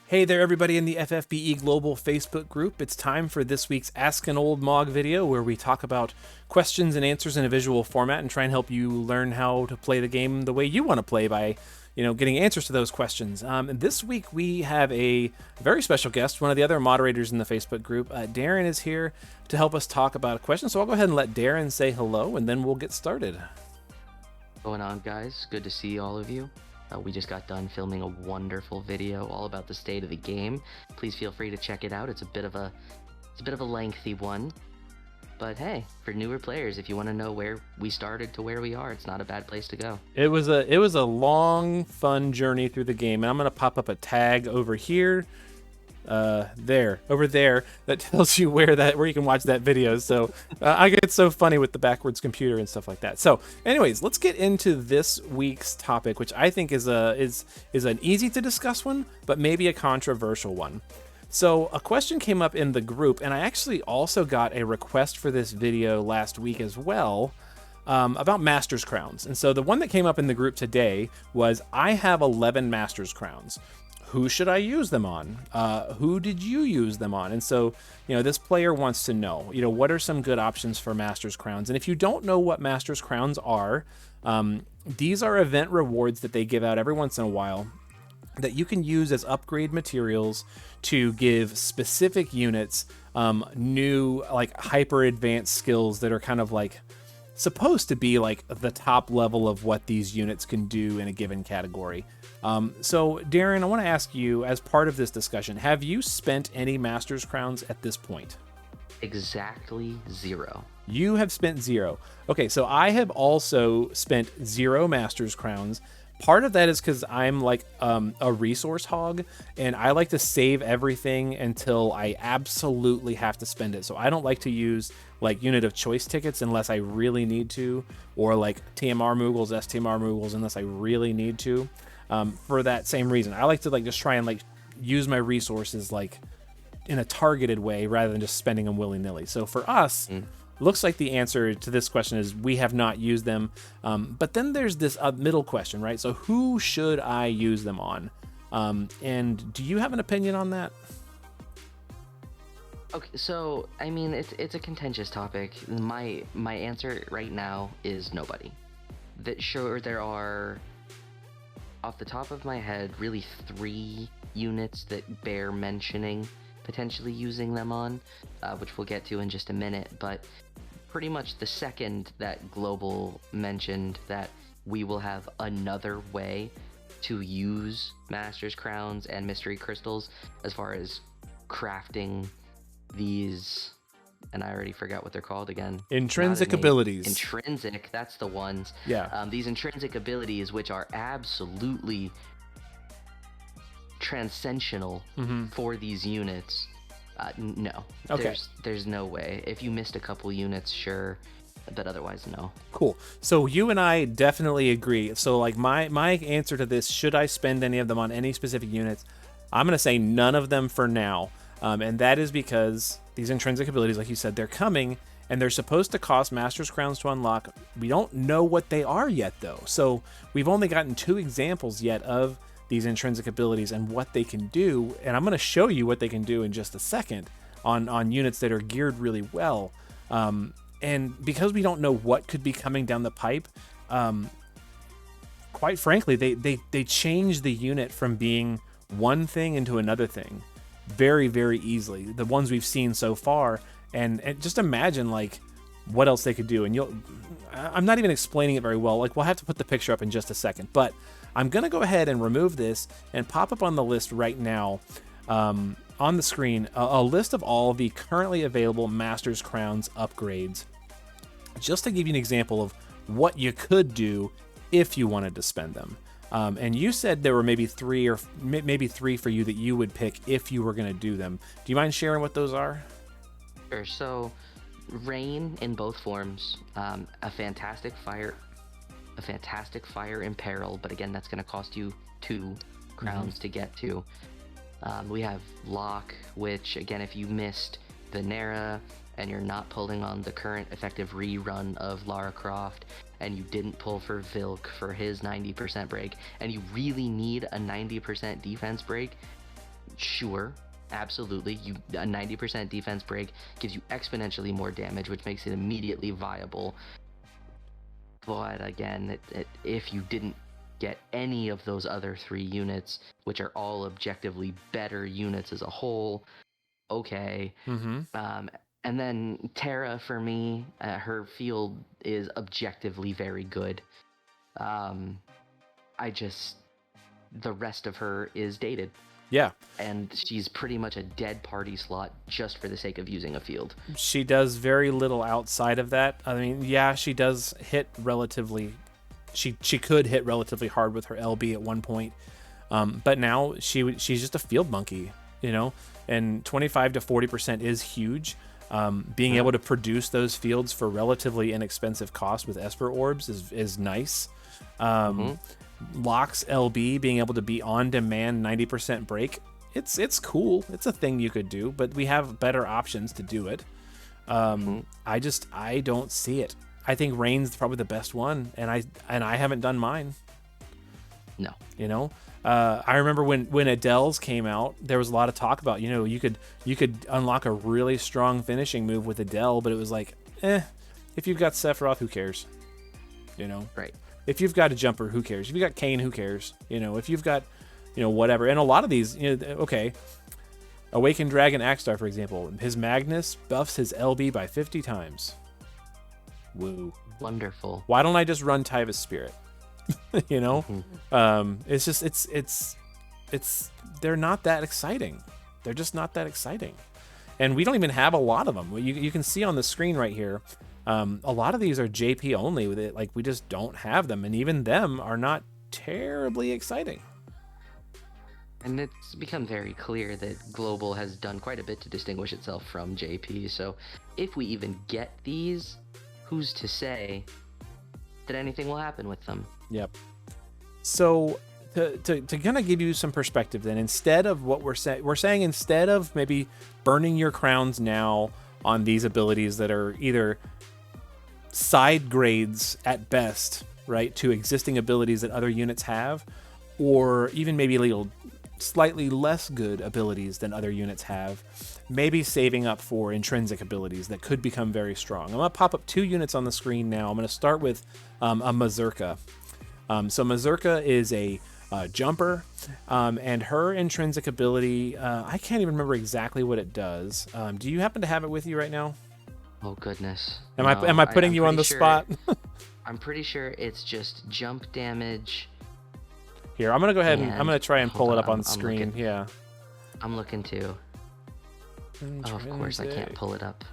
Hey there, everybody in the FFBE Global Facebook group. It's time for this week's Ask an Old Mog video where we talk about questions and answers in a visual format and try and help you learn how to play the game the way you want to play by, getting answers to those questions. And this week we have a very special guest, one of the other moderators in the Facebook group. Darrin is here to help us talk about a question. So I'll go ahead and let Darrin say hello and then we'll get started. What's going on, guys? Good to see all of you. We just got done filming a wonderful video all about the state of the game. Please feel free to check it out. It's a bit of a lengthy one, but hey, for newer players, if you want to know where we started to where we are, it's not a bad place to go. It was a long, fun journey through the game, and I'm gonna pop up a tag over here. Over there, that tells you where you can watch that video. So I get so funny with the backwards computer and stuff like that. So anyways, let's get into this week's topic, which I think is an easy to discuss one, but maybe a controversial one. So a question came up in the group, and I actually also got a request for this video last week as well, about Master's Crowns. And so the one that came up in the group today was, I have 11 Master's Crowns. Who should I use them on? Who did you use them on? And so, this player wants to know, what are some good options for Master's Crowns? And if you don't know what Master's Crowns are, these are event rewards that they give out every once in a while that you can use as upgrade materials to give specific units new, like, hyper advanced skills that are kind of like supposed to be like the top level of what these units can do in a given category. So Darrin, I want to ask you, as part of this discussion, have you spent any Master's Crowns at this point? Exactly 0. You have spent 0. Okay, so I have also spent 0 Master's Crowns. Part of that is because I'm like a resource hog, and I like to save everything until I absolutely have to spend it. So I don't like to use like unit of choice tickets unless I really need to, or like TMR Moogles, STMR Moogles unless I really need to. For that same reason, I like to just try and use my resources in a targeted way rather than just spending them willy-nilly. So for us, looks like the answer to this question is we have not used them. But then there's this middle question, right? So who should I use them on? And do you have an opinion on that? Okay, so I mean, it's a contentious topic. My answer right now is nobody. There are, off the top of my head, really 3 units that bear mentioning, potentially using them on, which we'll get to in just a minute. But pretty much the second that Global mentioned that we will have another way to use Master's Crowns and Mystery Crystals as far as crafting these, and I already forgot what they're called again. Intrinsic abilities. Intrinsic, that's the ones. Yeah. These intrinsic abilities, which are absolutely transcendental for these units. No. Okay. There's no way. If you missed a couple units, sure, but otherwise, no. Cool. So you and I definitely agree. So my answer to this, should I spend any of them on any specific units? I'm going to say none of them for now. And that is because these intrinsic abilities, like you said, they're coming and they're supposed to cost Master's Crowns to unlock. We don't know what they are yet, though. So we've only gotten 2 examples yet of these intrinsic abilities and what they can do. And I'm going to show you what they can do in just a second on units that are geared really well. And because we don't know what could be coming down the pipe, quite frankly, they change the unit from being one thing into another thing very, very easily. The ones we've seen so far, and just imagine what else they could do. And I'm not even explaining it very well. We'll have to put the picture up in just a second, but I'm gonna go ahead and remove this and pop up on the list right now, on the screen, a list of all the currently available Master's Crowns upgrades, just to give you an example of what you could do if you wanted to spend them. And you said there were maybe 3 for you that you would pick if you were going to do them. Do you mind sharing what those are? Sure. So, Rain in both forms, a fantastic fire in peril, but again, that's going to cost you 2 crowns to get to. We have Lock, which again, if you missed Venera and you're not pulling on the current effective rerun of Lara Croft, and you didn't pull for Vilk for his 90% break, and you really need a 90% defense break, Sure, absolutely. A 90% defense break gives you exponentially more damage, which makes it immediately viable. But again, if you didn't get any of those other 3 units, which are all objectively better units as a whole, okay. And then Terra, for me, her field is objectively very good. The rest of her is dated. Yeah. And she's pretty much a dead party slot just for the sake of using a field. She does very little outside of that. I mean, yeah, she does hit relatively... She could hit relatively hard with her LB at one point. But now she's just a field monkey, you know? And 25 to 40% is huge. Being able to produce those fields for relatively inexpensive cost with Esper Orbs is nice. Locks LB, being able to be on demand 90% break, it's cool. It's a thing you could do, but we have better options to do it. I don't see it. I think Rain's probably the best one, and I haven't done mine. No. You know? I remember when Adele's came out, there was a lot of talk about, you know, you could unlock a really strong finishing move with Adele, but it was like, if you've got Sephiroth, who cares? You know? Right. If you've got a jumper, who cares? If you've got Kayn, who cares? You know, if you've got, you know, whatever. And a lot of these, you know, okay. Awakened Dragon Axstar, for example, his Magnus buffs his LB by 50 times. Woo. Wonderful. Why don't I just run Tyva's Spirit? You know? It's just, it's, they're not that exciting. They're just not that exciting. And we don't even have a lot of them. You can see on the screen right here, a lot of these are JP only with it. Like, we just don't have them. And even them are not terribly exciting. And it's become very clear that Global has done quite a bit to distinguish itself from JP. So if we even get these, who's to say that anything will happen with them? Yep. So to kind of give you some perspective, then, instead of what we're saying instead of maybe burning your crowns now on these abilities that are either side grades at best, right, to existing abilities that other units have, or even maybe little slightly less good abilities than other units have, maybe saving up for intrinsic abilities that could become very strong. I'm going to pop up 2 units on the screen now. I'm going to start with a Mazurka. So Mazurka is a jumper, and her intrinsic ability, I can't even remember exactly what it does. Do you happen to have it with you right now? Oh, goodness. Am I putting you on the spot? I'm pretty sure it's just jump damage. Here, I'm going to go ahead and I'm going to try and pull it up on the screen. Yeah. I'm looking too. Oh, of course I can't pull it up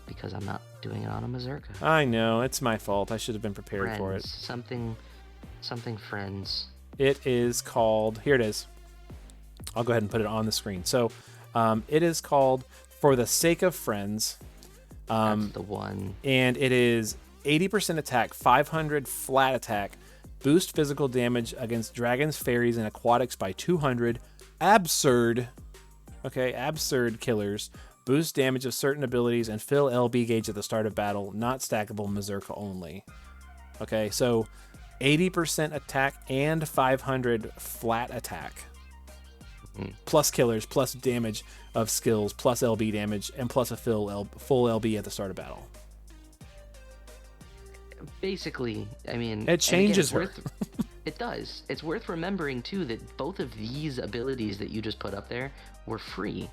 because I'm not doing it on a Mazurka. I know, it's my fault. I should have been prepared for it. Something friends. It is called, here it is. I'll go ahead and put it on the screen. So it is called For the Sake of Friends. That's the one. And it is 80% attack, 500 flat attack, boost physical damage against dragons, fairies, and aquatics by 200. Absurd killers. Boost damage of certain abilities and fill LB gauge at the start of battle. Not stackable, Mazurka only. Okay, so 80% attack and 500 flat attack. Plus killers, plus damage of skills, plus LB damage, and plus a full LB at the start of battle. Basically, I mean, it changes her. It does. It's worth remembering too that both of these abilities that you just put up there were free.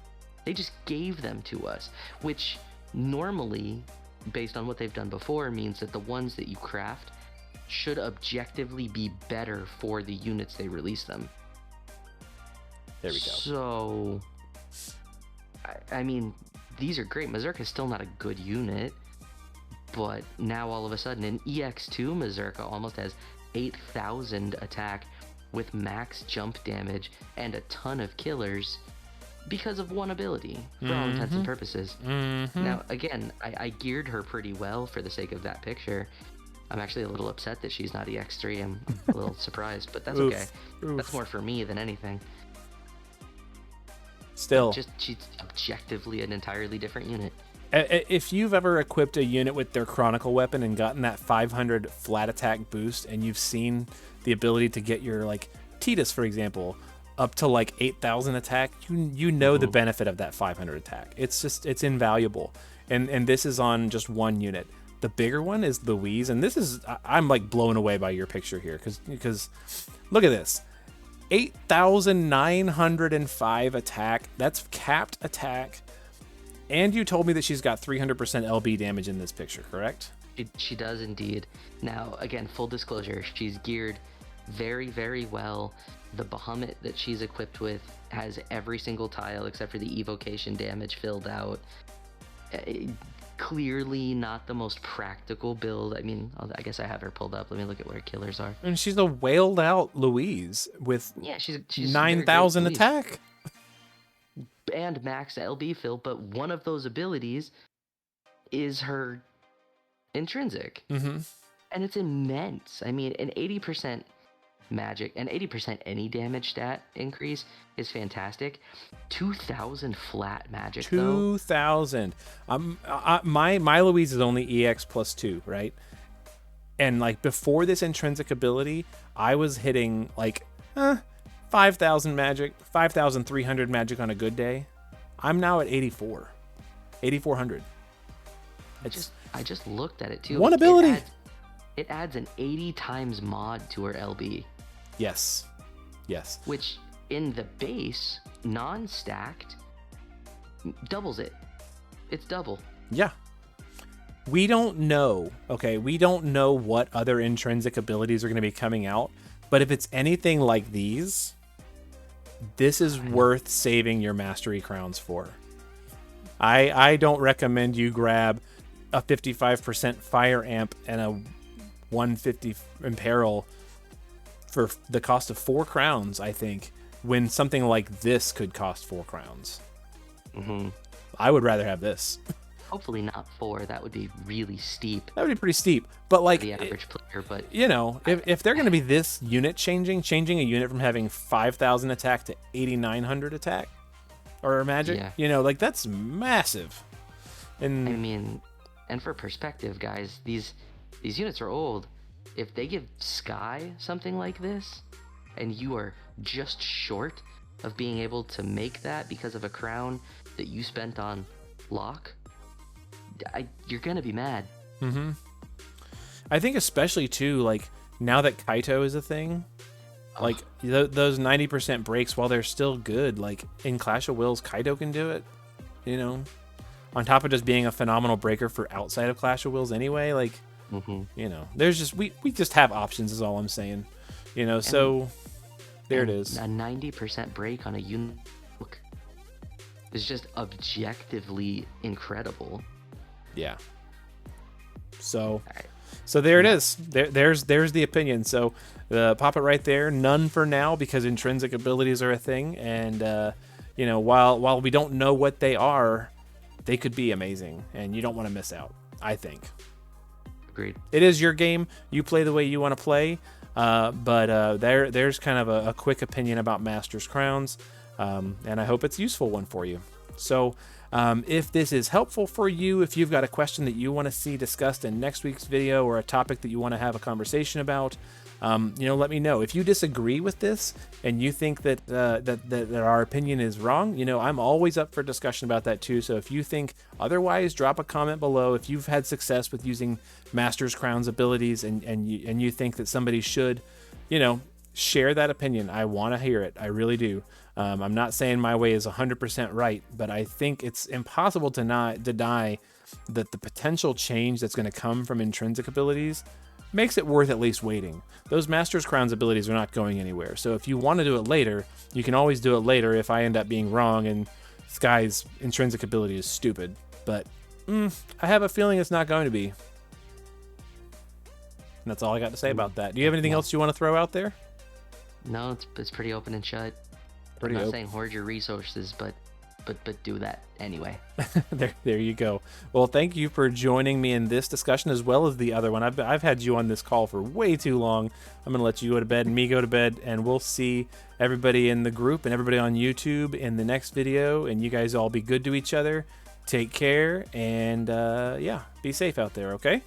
They just gave them to us, which normally, based on what they've done before, means that the ones that you craft should objectively be better for the units they release them. There we go. So, I mean, these are great. Mazurka is still not a good unit, but now all of a sudden an EX2 Mazurka almost has 8,000 attack with max jump damage and a ton of killers because of one ability, for all intents and purposes. Now, again, I geared her pretty well for the sake of that picture. I'm actually a little upset that she's not EX3. I'm a little surprised, but that's okay. That's more for me than anything. Still, she's objectively an entirely different unit. If you've ever equipped a unit with their Chronicle weapon and gotten that 500 flat attack boost, and you've seen the ability to get your, like, Tidus, for example, up to like 8,000 attack, you know the benefit of that 500 attack. It's invaluable. And this is on just one unit. The bigger one is Louise, and this is, I'm like blown away by your picture here because look at this. 8,905 attack. That's capped attack. And you told me that she's got 300% LB damage in this picture, correct? She does indeed. Now, again, full disclosure, she's geared very, very well. The Bahamut that she's equipped with has every single tile except for the evocation damage filled out. Clearly not the most practical build. I mean, I guess I have her pulled up. Let me look at what her killers are. And she's a wailed out Louise with she's 9,000 attack. And max LB fill, but one of those abilities is her Intrinsic. And it's immense. I mean, an 80% magic and 80% any damage stat increase is fantastic. 2,000 flat magic 2,000. My Louise is only EX plus 2, right? And like before this intrinsic ability, I was hitting like 5,000 magic, 5,300 magic on a good day. I'm now at 8,400. I just looked at it too. One ability. It adds an 80 times mod to her LB. Yes. Which in the base, non-stacked, doubles it. It's double. Yeah. We don't know, okay? We don't know what other intrinsic abilities are going to be coming out, but if it's anything like these, this is worth saving your mastery crowns for. I don't recommend you grab a 55% fire amp and a 150 imperil for the cost of 4 crowns, I think, when something like this could cost 4 crowns. I would rather have this. Hopefully not 4. That would be really steep. That would be pretty steep. But like the average player, but you know, if they're going to be this unit changing a unit from having 5,000 attack to 8,900 attack or magic, you know, like that's massive. And I mean, and for perspective, guys, these units are old. If they give Sky something like this, and you are just short of being able to make that because of a crown that you spent on lock, you're gonna be mad. I think especially too, like now that Kaito is a thing, like those 90% breaks, while they're still good, like in Clash of Wills, Kaito can do it. You know, on top of just being a phenomenal breaker for outside of Clash of Wills anyway, like. You know, there's just we just have options is all I'm saying. You know, so there it is. A 90% break on a unit is just objectively incredible. Yeah. So there it is. There's the opinion. So pop it right there. None for now because intrinsic abilities are a thing, and you know, while we don't know what they are, they could be amazing, and you don't want to miss out, I think. Agreed. It is your game. You play the way you want to play. But there's kind of a quick opinion about Masters Crowns, and I hope it's a useful one for you. So if this is helpful for you, if you've got a question that you want to see discussed in next week's video or a topic that you want to have a conversation about, you know, let me know. If you disagree with this and you think that that our opinion is wrong, you know, I'm always up for discussion about that too. So if you think otherwise, drop a comment below. If you've had success with using Masters Crowns abilities and you think that somebody should, you know, share that opinion. I want to hear it. I really do. I'm not saying my way is 100% right, but I think it's impossible to not deny that the potential change that's going to come from intrinsic abilities makes it worth at least waiting. Those Masters Crowns abilities are not going anywhere. So if you want to do it later, you can always do it later if I end up being wrong and Sky's intrinsic ability is stupid. But I have a feeling it's not going to be. And that's all I got to say about that. Do you have anything else you want to throw out there? No, it's pretty open and shut. I'm not saying hoard your resources, but do that anyway. There you go. Well, thank you for joining me in this discussion as well as the other one. I've had you on this call for way too long. I'm gonna let you go to bed and me go to bed, and we'll see everybody in the group and everybody on YouTube in the next video. And you guys all be good to each other. Take care, and yeah, be safe out there. Okay.